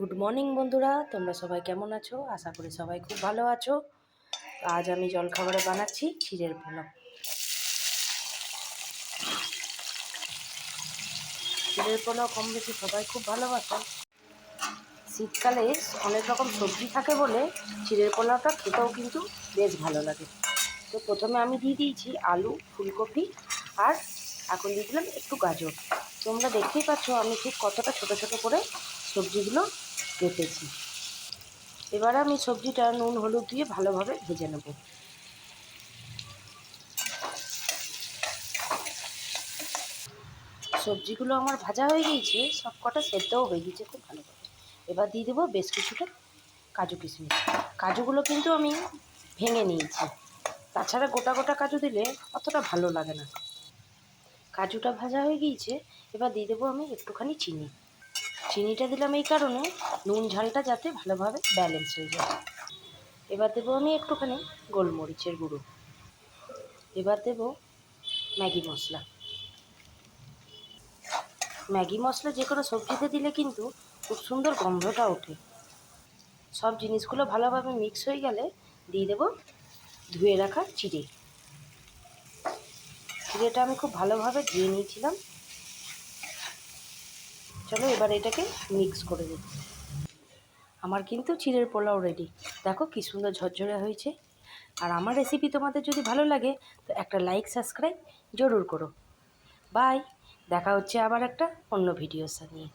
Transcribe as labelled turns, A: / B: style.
A: Good morning বন্ধুরা, তোমরা সবাই কেমন আছো? আশা করি সবাই খুব ভালো আছো। আজ আমি জলখাবারে বানাচ্ছি ক্ষীরের পোলাও। ক্ষীরের পোলাও কম বেশি সবাই খুব ভালোবাসে। শীতকালে অনেক রকম সবজি থাকে বলে ক্ষীরের পোলাওটা খেতেও কিন্তু বেশ ভালো লাগে। তো প্রথমে আমি দিয়ে দিয়েছি আলু, ফুলকপি আর এখন দিয়ে দিলাম একটু গাজর। তোমরা দেখতেই পাচ্ছ আমি ঠিক কতটা ছোট ছোট করে সবজিগুলো কেটেছি। এবার আমি সবজিটা নুন হলুদ দিয়ে ভালোভাবে ভেজে নেব। সবজিগুলো আমার ভাজা হয়ে গিয়েছে, সব কটা সেদ্ধও হয়ে গিয়েছে খুব ভালোভাবে। এবার দিয়ে দেবো বেশ কিছুটা কাজু কিশমিশ। কাজুগুলো কিন্তু আমি ভেঙে নিয়েছি, তাছাড়া গোটা গোটা কাজু দিলে অতটা ভালো লাগে না। কাজুটা ভাজা হয়ে গিয়েছে, এবার দিয়ে দেবো আমি একটুখানি চিনি। চিনিটা দিলাম এই কারণে নুন ঝালটা যাতে ভালোভাবে ব্যালেন্স হয়ে যায়। এবার দেবো আমি একটুখানি গোলমরিচের গুঁড়ো। এবার দেবো ম্যাগি মশলা। ম্যাগি মশলা যে কোনো সবজিতে দিলে কিন্তু খুব সুন্দর গন্ধটা ওঠে। সব জিনিসগুলো ভালোভাবে মিক্স হয়ে গেলে দিয়ে দেবো ধুয়ে রাখা চিড়ে। চিড়েটা আমি খুব ভালোভাবে ধুয়ে নিয়েছিলাম। চলো এবার এটাকে মিক্স করে দিই। আমার কিন্তু চিড়ের পোলাও রেডি। দেখো কী সুন্দর ঝরঝরে হয়েছে। আর আমার রেসিপি তোমাদের যদি ভালো লাগে তো একটা লাইক সাবস্ক্রাইব জরুর করো। বাই, দেখা হচ্ছে আবার একটা অন্য ভিডিওর নিয়ে।